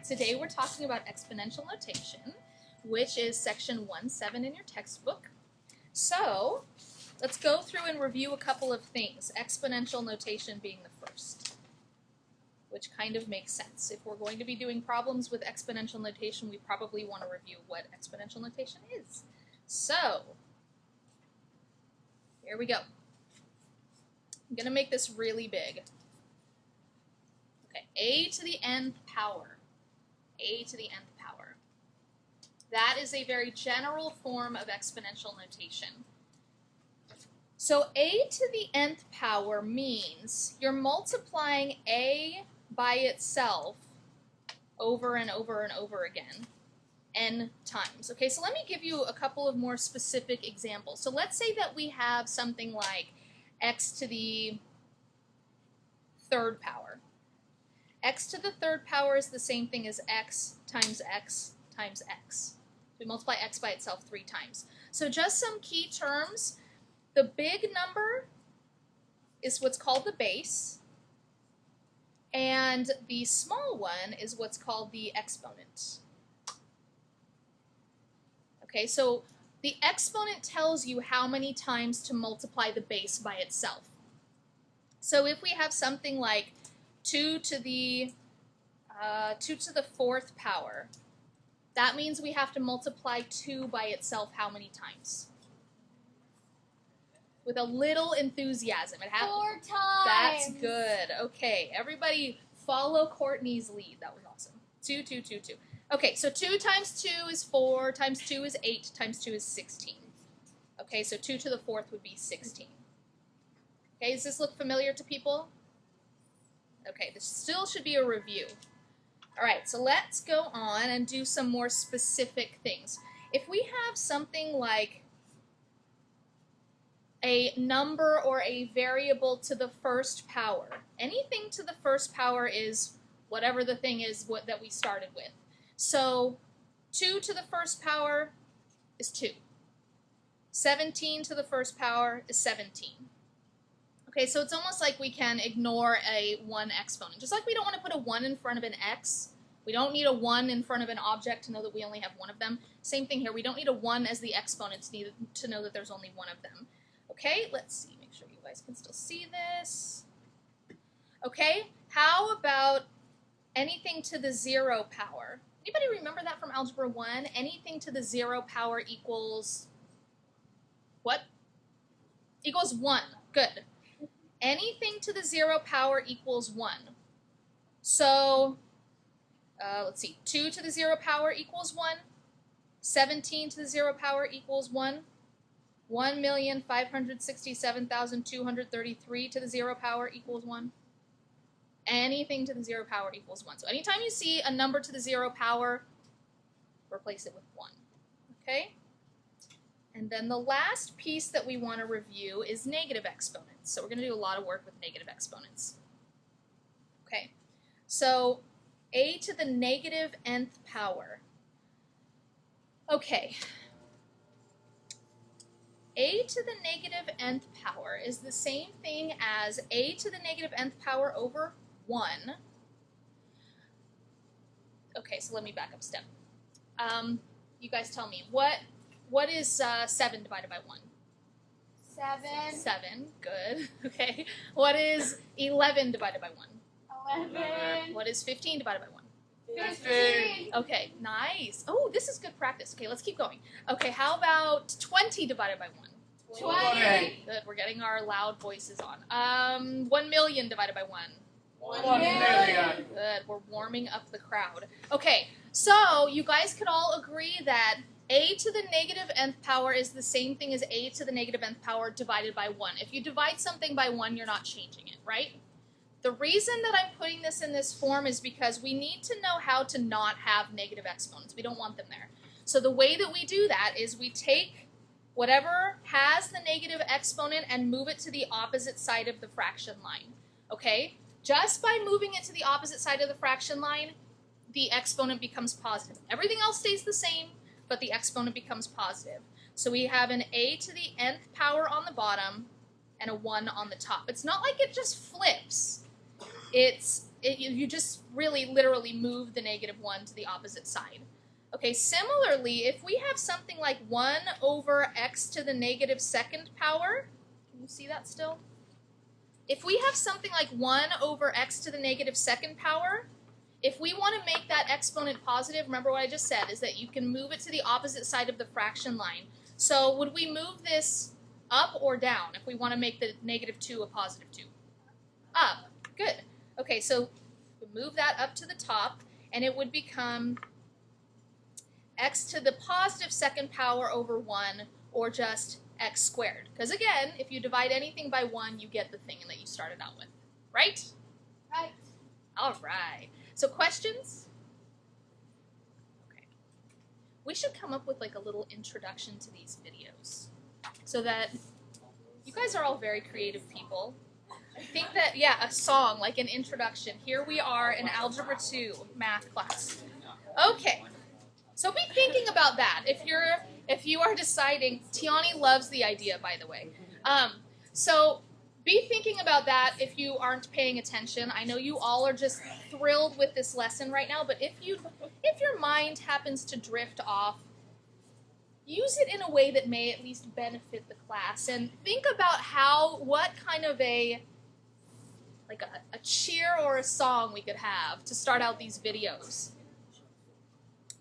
Today we're talking about exponential notation, which is section 1.7 in your textbook. So let's go through and review a couple of things, exponential notation being the first, which kind of makes sense. If we're going to be doing problems with exponential notation, we probably want to review what exponential notation is. So here we go. I'm going to make this really big. Okay, a to the nth power. A to the nth power. That is a very general form of exponential notation. So a to the nth power means you're multiplying a by itself over and over and over again, n times. Okay, so let me give you a couple of more specific examples. So let's say that we have something like x to the third power. X to the third power is the same thing as x times x times x. We multiply x by itself 3 times. So just some key terms. The big number is what's called the base, and the small one is what's called the exponent. Okay, so the exponent tells you how many times to multiply the base by itself. So if we have something like 2 to the fourth power, that means we have to multiply 2 by itself how many times? With a little enthusiasm. 4 times. That's good. Okay, everybody follow Courtney's lead. That was awesome. 2, 2, 2, 2. Okay, so 2 times 2 is 4, times 2 is 8, times 2 is 16. Okay, so 2 to the fourth would be 16. Okay, does this look familiar to people? Okay, this still should be a review. All right, so let's go on and do some more specific things. If we have something like a number or a variable to the first power, anything to the first power is whatever the thing is that we started with. So 2 to the first power is 2. 17 to the first power is 17. Okay, so it's almost like we can ignore a 1 exponent. Just like we don't want to put a 1 in front of an x, we don't need a 1 in front of an object to know that we only have one of them. Same thing here, we don't need a 1 as the exponent to know that there's only one of them. Okay, let's see, make sure you guys can still see this. Okay, how about anything to the 0 power? Anybody remember that from Algebra 1? Anything to the 0 power equals what? Equals 1. Good. Anything to the 0 power equals 1. So, let's see. 2 to the 0 power equals 1. 17 to the 0 power equals 1. 1,567,233 to the 0 power equals 1. Anything to the 0 power equals 1. So anytime you see a number to the 0 power, replace it with 1. Okay? And then the last piece that we want to review is negative exponents. So we're going to do a lot of work with negative exponents. Okay, so a to the negative nth power. Okay, a to the negative nth power is the same thing as a to the negative nth power over 1. Okay, so let me back up a step. You guys tell me, what is 7 divided by 1? 7. 7, good. Okay. What is 11 divided by 1? 11. What is 15 divided by 1? 15. Okay, nice. Oh, this is good practice. Okay, let's keep going. Okay, how about 20 divided by 1? 20. Good, we're getting our loud voices on. 1 million divided by 1? 1 million. Good, we're warming up the crowd. Okay, so you guys could all agree that a to the negative nth power is the same thing as a to the negative nth power divided by 1. If you divide something by 1, you're not changing it, right? The reason that I'm putting this in this form is because we need to know how to not have negative exponents. We don't want them there. So the way that we do that is we take whatever has the negative exponent and move it to the opposite side of the fraction line, okay? Just by moving it to the opposite side of the fraction line, the exponent becomes positive. Everything else stays the same, but the exponent becomes positive. So we have an a to the nth power on the bottom and a 1 on the top. It's not like it just flips. It's you just really literally move the -1 to the opposite side. Okay, similarly, if we have something like 1 over x to the -2nd power, can you see that still? If we have something like 1 over x to the -2nd power, if we want to make that exponent positive, remember what I just said, is that you can move it to the opposite side of the fraction line. So would we move this up or down if we want to make the -2 a +2? Up. Good. Okay, so we move that up to the top, and it would become x to the +2nd power over 1, or just x squared. Because again, if you divide anything by 1, you get the thing that you started out with. Right? Right. All right. So questions? Okay. We should come up with like a little introduction to these videos so that you guys are all very creative people. I think that, yeah, a song, like an introduction. Here we are in Algebra 2 math class. Okay. So be thinking about that. If you are deciding, Tiani loves the idea, by the way. So be thinking about that if you aren't paying attention. I know you all are just thrilled with this lesson right now, but if your mind happens to drift off, use it in a way that may at least benefit the class, and think about what kind of a cheer or a song we could have to start out these videos.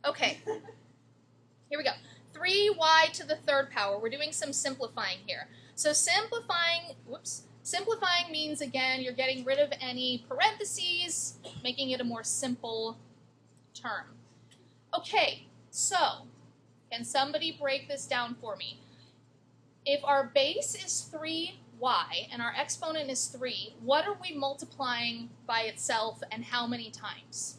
Okay, here we go. 3y to the 3rd power. We're doing some simplifying here. So simplifying means, again, you're getting rid of any parentheses, making it a more simple term. Okay, so can somebody break this down for me? If our base is 3y and our exponent is 3, what are we multiplying by itself and how many times?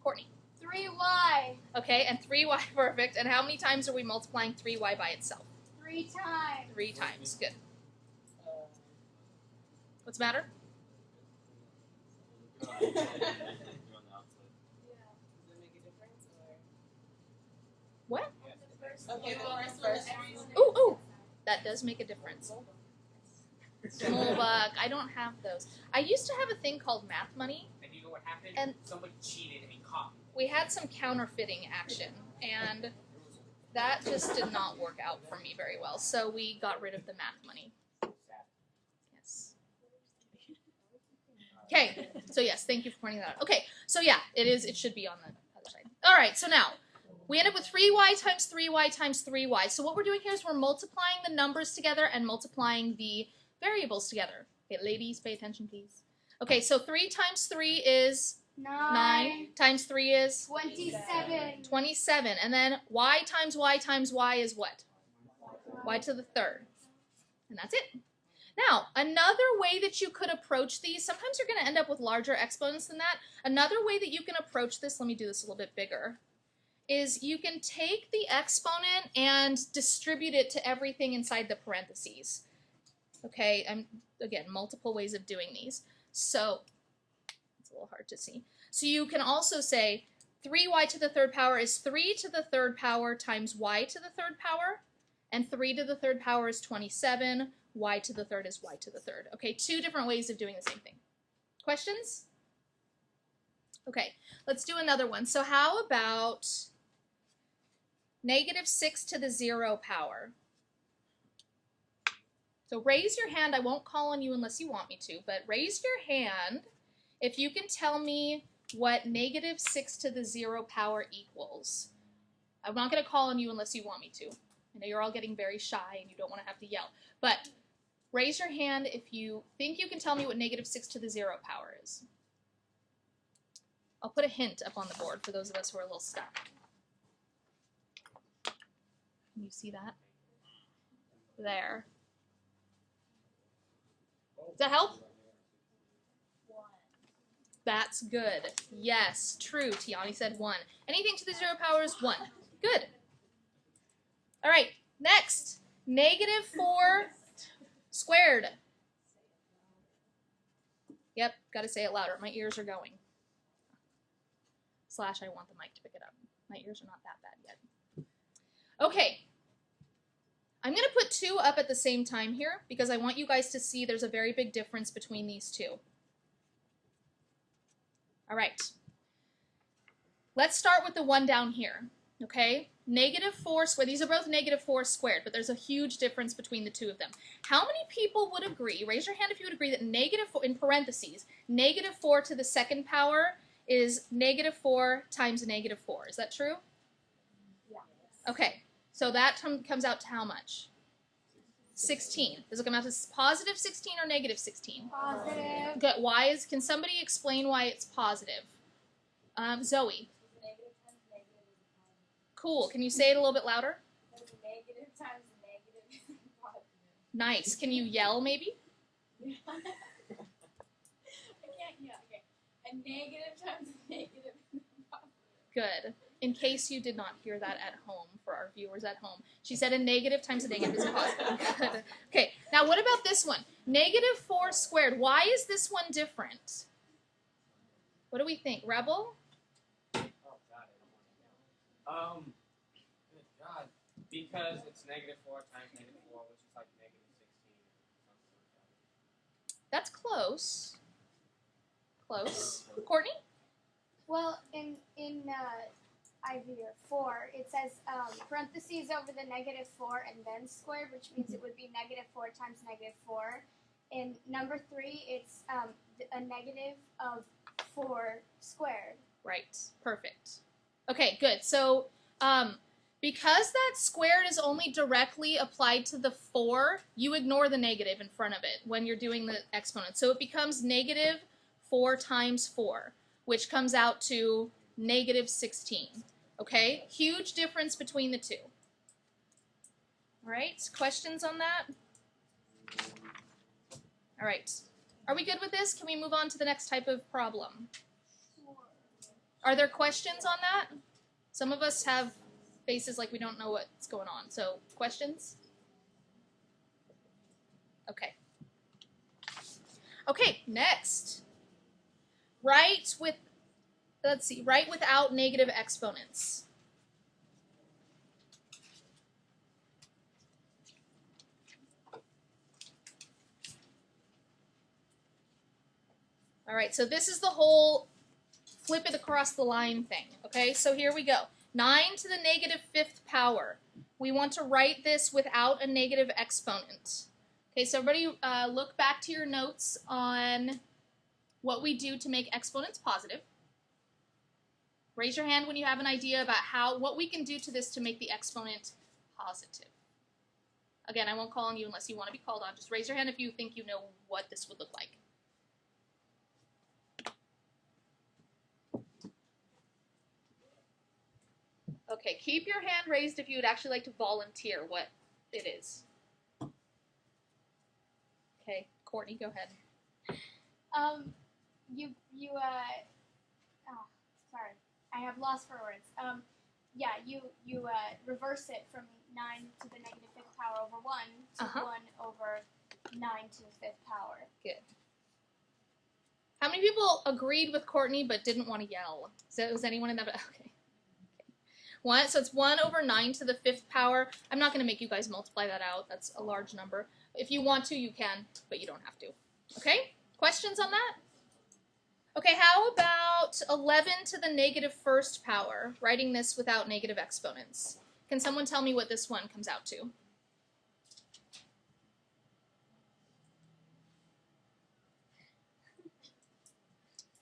Courtney. 3y. Okay, and 3y, perfect. And how many times are we multiplying 3y by itself? 3 times. 3 times, good. What's the matter? What? Okay, first. Ooh, that does make a difference. Smallbuck, I don't have those. I used to have a thing called Math Money. And you know what happened? And somebody cheated and caught. We had some counterfeiting action, and that just did not work out for me very well. So we got rid of the Math Money. Yes. Okay. So yes, thank you for pointing that out. Okay. So yeah, it should be on the other side. All right. So now we end up with 3y times 3y times 3y. So what we're doing here is we're multiplying the numbers together and multiplying the variables together. Okay, ladies, pay attention, please. Okay, so 3 times 3 is 9 times 3 is 27. 27. And then y times y times y is what? Y to the 3rd. And that's it. Now, another way that you could approach these, sometimes you're going to end up with larger exponents than that. Another way that you can approach this, let me do this a little bit bigger, is you can take the exponent and distribute it to everything inside the parentheses. Okay, again, multiple ways of doing these. So, it's a little hard to see. So you can also say 3y to the 3rd power is 3 to the 3rd power times y to the 3rd power, and 3 to the 3rd power is 27, y to the 3rd is y to the 3rd. Okay, 2 different ways of doing the same thing. Questions? Okay, let's do another one. So how about -6 to the 0 power? So raise your hand. I won't call on you unless you want me to, but raise your hand if you can tell me what -6 to the 0 power equals. I'm not going to call on you unless you want me to. I know you're all getting very shy and you don't want to have to yell. But raise your hand if you think you can tell me what -6 to the 0 power is. I'll put a hint up on the board for those of us who are a little stuck. Can you see that? There. Does that help? 1. That's good. Yes, true. Tiani said 1. Anything to the 0 power is 1. Good. All right, next. -4 squared. Yep, got to say it louder. My ears are going. / I want the mic to pick it up. My ears are not that bad yet. Okay. I'm going to put 2 up at the same time here because I want you guys to see there's a very big difference between these two. All right. Let's start with the one down here, okay? -4 squared. These are both -4 squared, but there's a huge difference between the two of them. How many people would agree, raise your hand if you would agree that -4, in parentheses, -4 to the second power is -4 times -4. Is that true? Yeah. Okay, so that comes out to how much? 16. Does it come out to positive 16 or negative 16? Positive. Good. Can somebody explain why it's positive? Zoe. Negative times negative is positive. Cool. Can you say it a little bit louder? Negative times negative is positive. Nice. Can you yell maybe? I can't yell. Okay. A negative times negative is positive. Good. In case you did not hear that at home, for our viewers at home, she said a negative times a negative is positive. Good. Okay. Now what about this one? -4 squared. Why is this one different? What do we think? Rebel? Oh, God, I don't want to know. Good God. Because it's -4 times -4, which is like -16 or something like that. That's close. Close. Courtney? Well, in IV or 4, it says parentheses over the -4 and then squared, which means it would be -4 times -4. In number 3, it's a negative of 4 squared. Right. Perfect. Okay, good. So, because that squared is only directly applied to the 4, you ignore the negative in front of it when you're doing the exponent. So it becomes -4 times 4, which comes out to -16. Okay? Huge difference between the two. All right? Questions on that? All right. Are we good with this? Can we move on to the next type of problem? Are there questions on that? Some of us have faces like we don't know what's going on. So, questions? Okay. Okay, next. Write without negative exponents. All right, so this is the whole flip it across the line thing, okay? So here we go. 9 to the -5th power. We want to write this without a negative exponent. Okay, so everybody look back to your notes on what we do to make exponents positive. Raise your hand when you have an idea about what we can do to this to make the exponent positive. Again, I won't call on you unless you want to be called on. Just raise your hand if you think you know what this would look like. Okay, keep your hand raised if you would actually like to volunteer what it is. Okay, Courtney, go ahead. Sorry, I have lost for words. You reverse it from 9 to the -5th power over 1 to 1 over 9 to the 5th power. Good. How many people agreed with Courtney but didn't want to yell? Was anyone in that? Okay. So it's 1 over 9 to the 5th power. I'm not going to make you guys multiply that out. That's a large number. If you want to, you can, but you don't have to. Okay? Questions on that? Okay, how about 11 to the -1st power? Writing this without negative exponents. Can someone tell me what this one comes out to?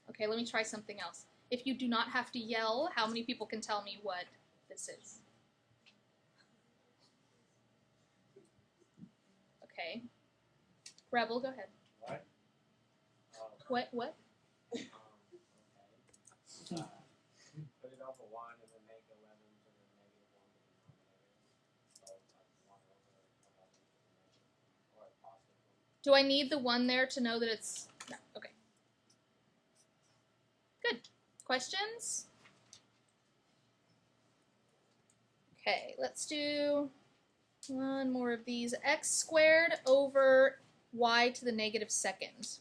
Okay, let me try something else. If you do not have to yell, how many people can tell me what this is? Okay. Rebel, go ahead. What? What? Okay. Put it over 1 and then make 11 to the -1 to the denominator. So it's like 1 over 11 to the negative, or positive. Do I need the 1 there to know that it's... No, okay. Good. Questions? Okay, let's do one more of these. X squared over y to the -2nd.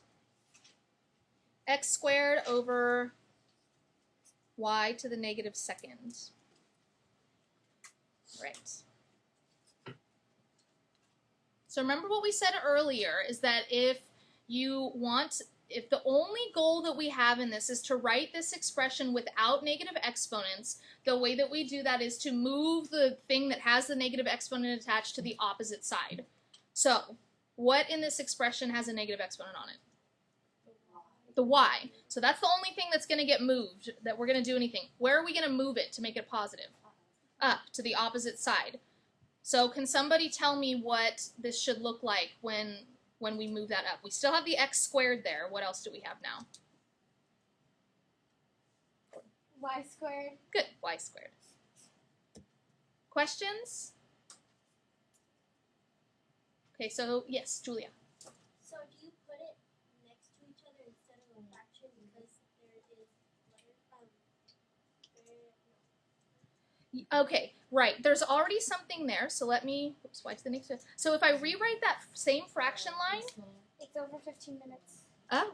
X squared over y to the -2nd. Right. So remember what we said earlier is that if you want if the only goal that we have in this is to write this expression without negative exponents, the way that we do that is to move the thing that has the negative exponent attached to the opposite side. So, what in this expression has a negative exponent on it? The y. So that's the only thing that's going to get moved, that we're going to do anything. Where are we going to move it to make it positive? Up, to the opposite side. So can somebody tell me what this should look like when we move that up? We still have the x squared there. What else do we have now? Y squared. Good, y squared. Questions? Okay, so yes, Julia. So do you put it next to each other instead of a fraction because there is Okay, right. There's already something there, so let me, oops, why is the next one? So if I rewrite that same fraction line, It's over 15 minutes. oh,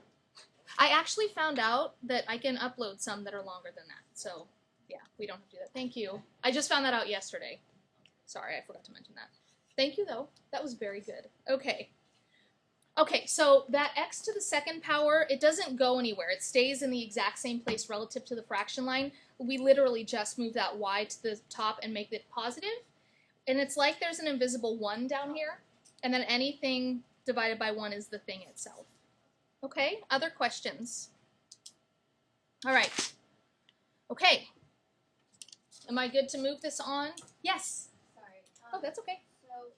I actually found out that I can upload some that are longer than that. So yeah, we don't have to do that. Thank you. I just found that out yesterday. Sorry, I forgot to mention that. Thank you, though. That was very good. Okay. Okay, so that x to the second power, it doesn't go anywhere. It stays in the exact same place relative to the fraction line. We literally just move that y to the top and make it positive. And it's like there's an invisible 1 down here, and then anything divided by 1 is the thing itself. Okay, other questions? All right. Okay. Am I good to move this on? Yes. Sorry. Oh, that's okay. So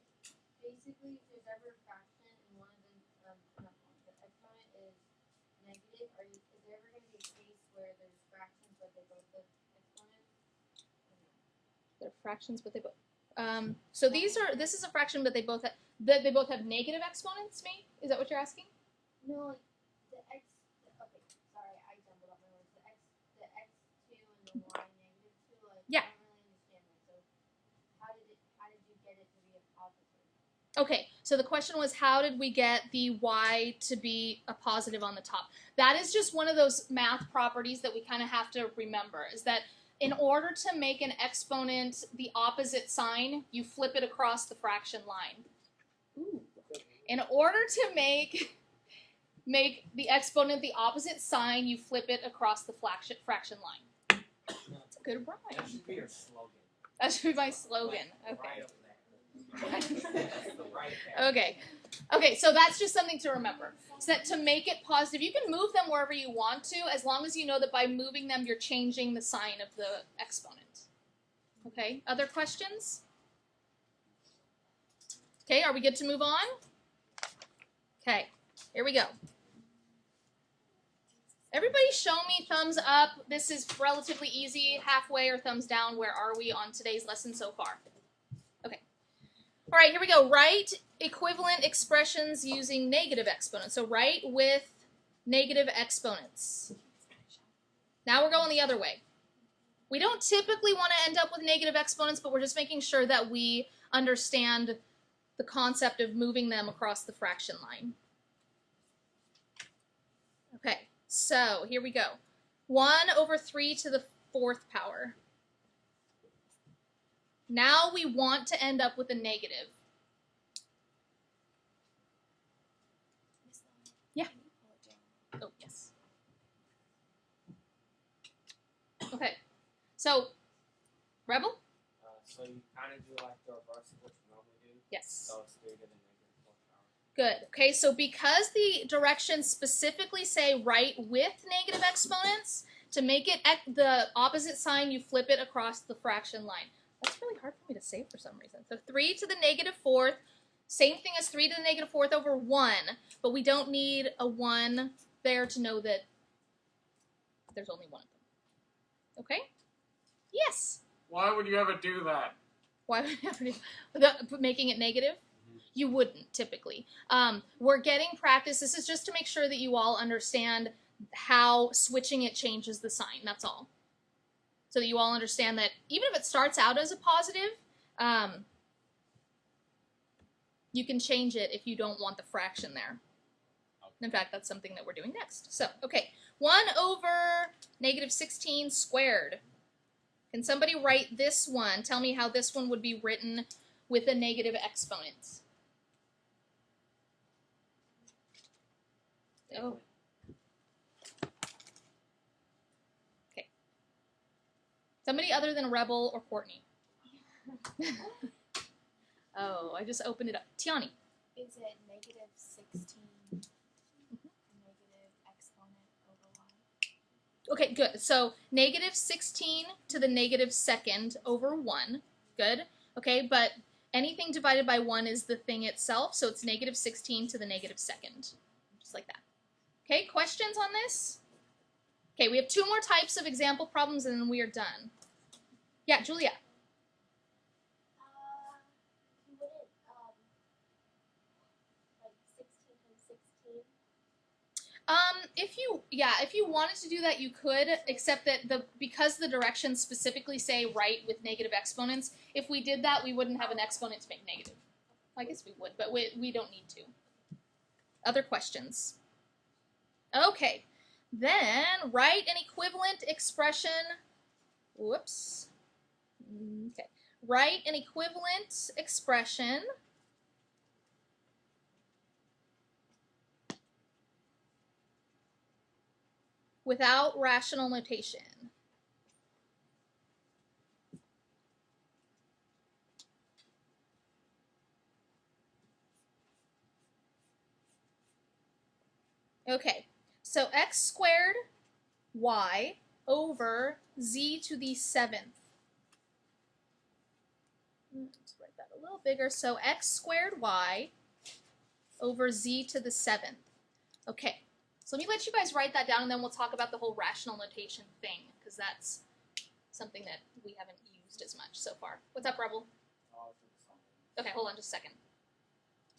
basically, if there's ever a fraction and one of the exponent is negative, is there ever going to be a case where there's fractions but they both have exponents? They're fractions, but they both. So this is a fraction, but they both have negative exponents. Is that what you're asking? No, the x. Okay, sorry, I jumbled up my words. The x2 and the y -2. Like, Yeah. I don't really understand that. So how did you get it to be a positive? Okay, so the question was, how did we get the y to be a positive on the top? That is just one of those math properties that we kind of have to remember, is that in order to make an exponent the opposite sign, you flip it across the fraction line. Ooh. In order to make the exponent the opposite sign, you flip it across the fraction line. That's a good rhyme. That should be your slogan. That should be my slogan. Okay. Right up there. Right there. Okay. Okay, so that's just something to remember. So that to make it positive, you can move them wherever you want to, as long as you know that by moving them, you're changing the sign of the exponent. Okay, other questions? Okay, are we good to move on? Okay, here we go. Everybody show me thumbs up. This is relatively easy. Halfway or thumbs down. Where are we on today's lesson so far? Okay. All right, here we go. Write equivalent expressions using negative exponents. So write with negative exponents. Now we're going the other way. We don't typically want to end up with negative exponents, but we're just making sure that we understand the concept of moving them across the fraction line. Okay, so here we go. 1/3 to the 4th power. Now we want to end up with a negative. Yeah. Oh, yes. Okay. So, Rebel? So you kind of do like the reverse of what you normally do. Yes. So it's 3 to the -4th power. Good. Okay, so because the directions specifically say write with negative exponents, to make it the opposite sign, you flip it across the fraction line. That's really hard for me to say for some reason. So 3 to the -4th, same thing as 3 to the -4th over 1, but we don't need a 1 there to know that there's only one of them. Okay? Yes? Why would you ever do that? Why would you ever do making it negative? You wouldn't, typically. We're getting practice. This is just to make sure that you all understand how switching it changes the sign. That's all. So that you all understand that even if it starts out as a positive, you can change it if you don't want the fraction there. In fact, that's something that we're doing next. So, okay, 1/-16 squared. Can somebody write this one? Tell me how this one would be written with a negative exponent. Oh, Somebody other than Rebel or Courtney. Oh, I just opened it up. Tiani. Is it negative 16 negative exponent over 1? Okay, good. So negative 16 to the negative second over 1. Good. Okay, but anything divided by 1 is the thing itself, so it's negative 16 to the negative second. Just like that. Okay, questions on this? Okay, we have 2 more types of example problems and then we are done. Yeah, Julia. You wouldn't, like 16 times 16? If you wanted to do that, you could, except that because the directions specifically say write with negative exponents, if we did that, we wouldn't have an exponent to make negative. I guess we would, but we don't need to. Other questions? Okay, then write an equivalent expression. Whoops. Okay, write an equivalent expression without rational notation. Okay, so x squared y over z to the 7th. Let's write that a little bigger. So x squared y over z to the 7th. Okay, so let me let you guys write that down, and then we'll talk about the whole rational notation thing, because that's something that we haven't used as much so far. What's up, Rebel? Okay, hold on just a second.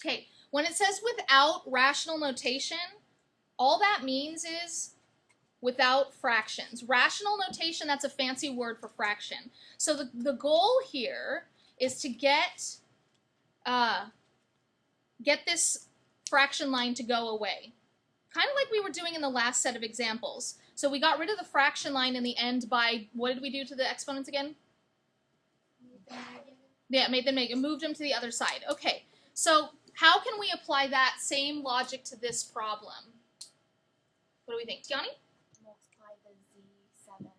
Okay, when it says without rational notation, all that means is without fractions. Rational notation, that's a fancy word for fraction. So the goal here is to get this fraction line to go away. Kind of like we were doing in the last set of examples. So we got rid of the fraction line in the end by, what did we do to the exponents again? Yeah, moved them to the other side. Okay, so how can we apply that same logic to this problem? What do we think? Tiani? Multiply the z7.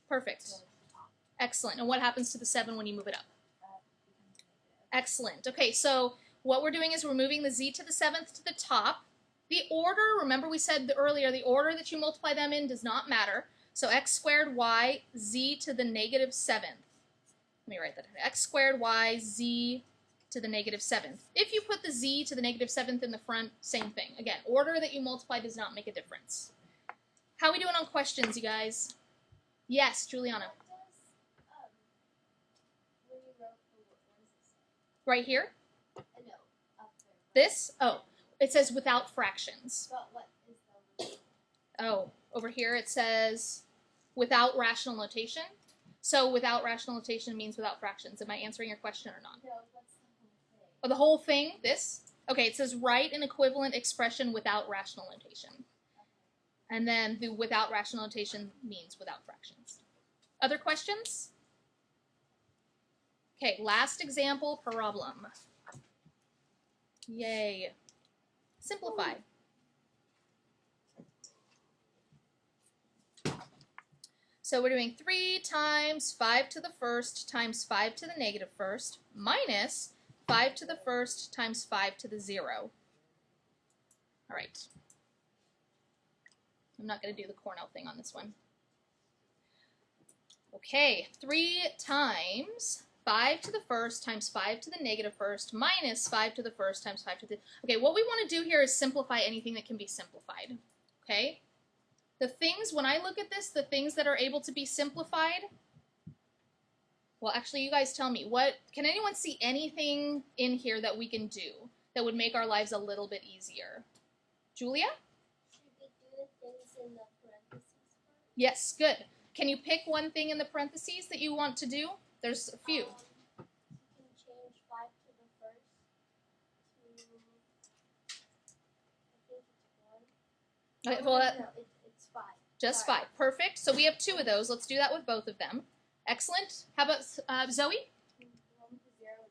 Perfect. To the top. Excellent. And what happens to the 7 when you move it up? Becomes negative. Excellent. Okay, so what we're doing is we're moving the z to the 7th to the top. The order, remember we said earlier, the order that you multiply them in does not matter. So x squared y z to the negative 7th. Let me write that down. X squared y z to the negative 7th. If you put the z to the negative 7th in the front, same thing. Again, order that you multiply does not make a difference. How are we doing on questions, you guys? Yes, Juliana. What does, when you wrote the word, what does it say? Right here? No, up there. This? Oh, it says without fractions. But what is the word? Oh, over here it says without rational notation. So without rational notation means without fractions. Am I answering your question or not? No, what's the whole thing? Oh, the whole thing? This? Okay, it says write an equivalent expression without rational notation. And then the without rational notation means without fractions. Other questions? Okay, last example problem. Yay. Simplify. So we're doing 3 times 5 to the first times 5 to the negative first minus 5 to the first times 5 to the 0. All right. I'm not going to do the Cornell thing on this one. Okay, 3 times 5 to the first times 5 to the negative first minus 5 to the first times 5 to the... Okay, what we want to do here is simplify anything that can be simplified. Okay? The things, when I look at this, the things that are able to be simplified... Well, actually, you guys tell me. Can anyone see anything in here that we can do that would make our lives a little bit easier? Julia? Should we do the things in the parentheses first? Yes, good. Can you pick one thing in the parentheses that you want to do? There's a few. You can change 5 to the first to, I think it's 1. Okay, well, No, it's 5. just Sorry. 5. Perfect. So we have 2 of those. Let's do that with both of them. Excellent. How about Zoe? 1 to 0 would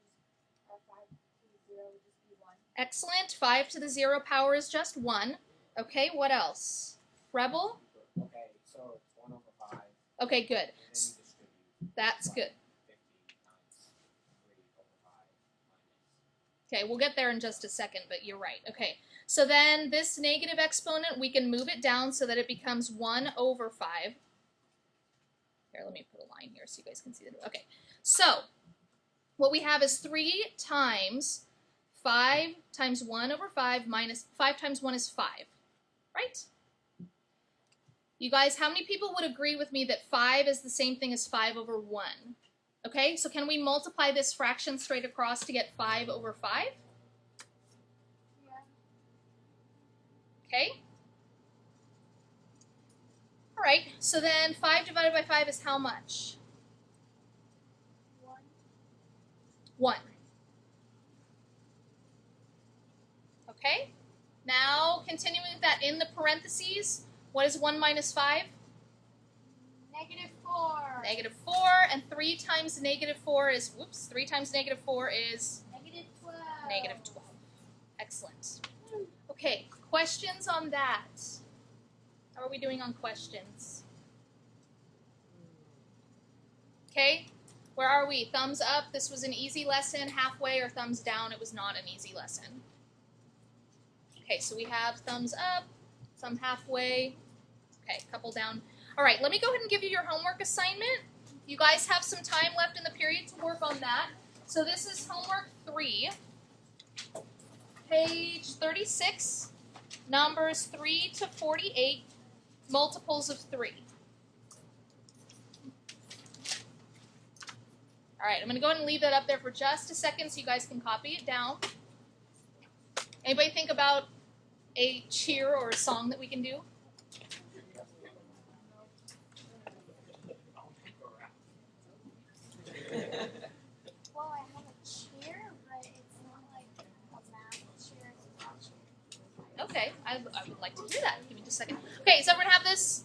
just, 5 to 0 would just be 1. Excellent. 5 to the 0 power is just 1. Okay, what else? Rebel? Okay, so it's 1 over 5. Okay, good. And then you distribute. That's good. 50 times 3 over 5 minus. Okay, we'll get there in just a second, but you're right. Okay, so then this negative exponent, we can move it down so that it becomes 1 over 5. Here, let me put a line here so you guys can see it. Okay, so what we have is 3 times 5 times 1 over 5 minus 5 times 1 is 5, right? You guys, how many people would agree with me that 5 is the same thing as 5 over 1? Okay, so can we multiply this fraction straight across to get 5 over 5? Yeah. Okay. All right, so then 5 divided by 5 is how much? 1. 1. Okay, now continuing with that in the parentheses, what is 1 minus 5? Negative 4. Negative 4, and 3 times negative 4 is, whoops, 3 times negative 4 is Negative 12. negative 12. Excellent. Okay, questions on that? How are we doing on questions? Okay, where are we? Thumbs up, this was an easy lesson, halfway, or thumbs down, it was not an easy lesson. Okay, so we have thumbs up, some halfway, okay, couple down. All right, let me go ahead and give you your homework assignment. You guys have some time left in the period to work on that. So this is homework 3, page 36, numbers 3 to 48, multiples of 3. All right, I'm going to go ahead and leave that up there for just a second so you guys can copy it down. Anybody think about a cheer or a song that we can do? Well, I have a cheer, but it's not like a math cheer. It's a cheer. Okay, I would like to hear that. Give me just a second. Okay, does everyone have this?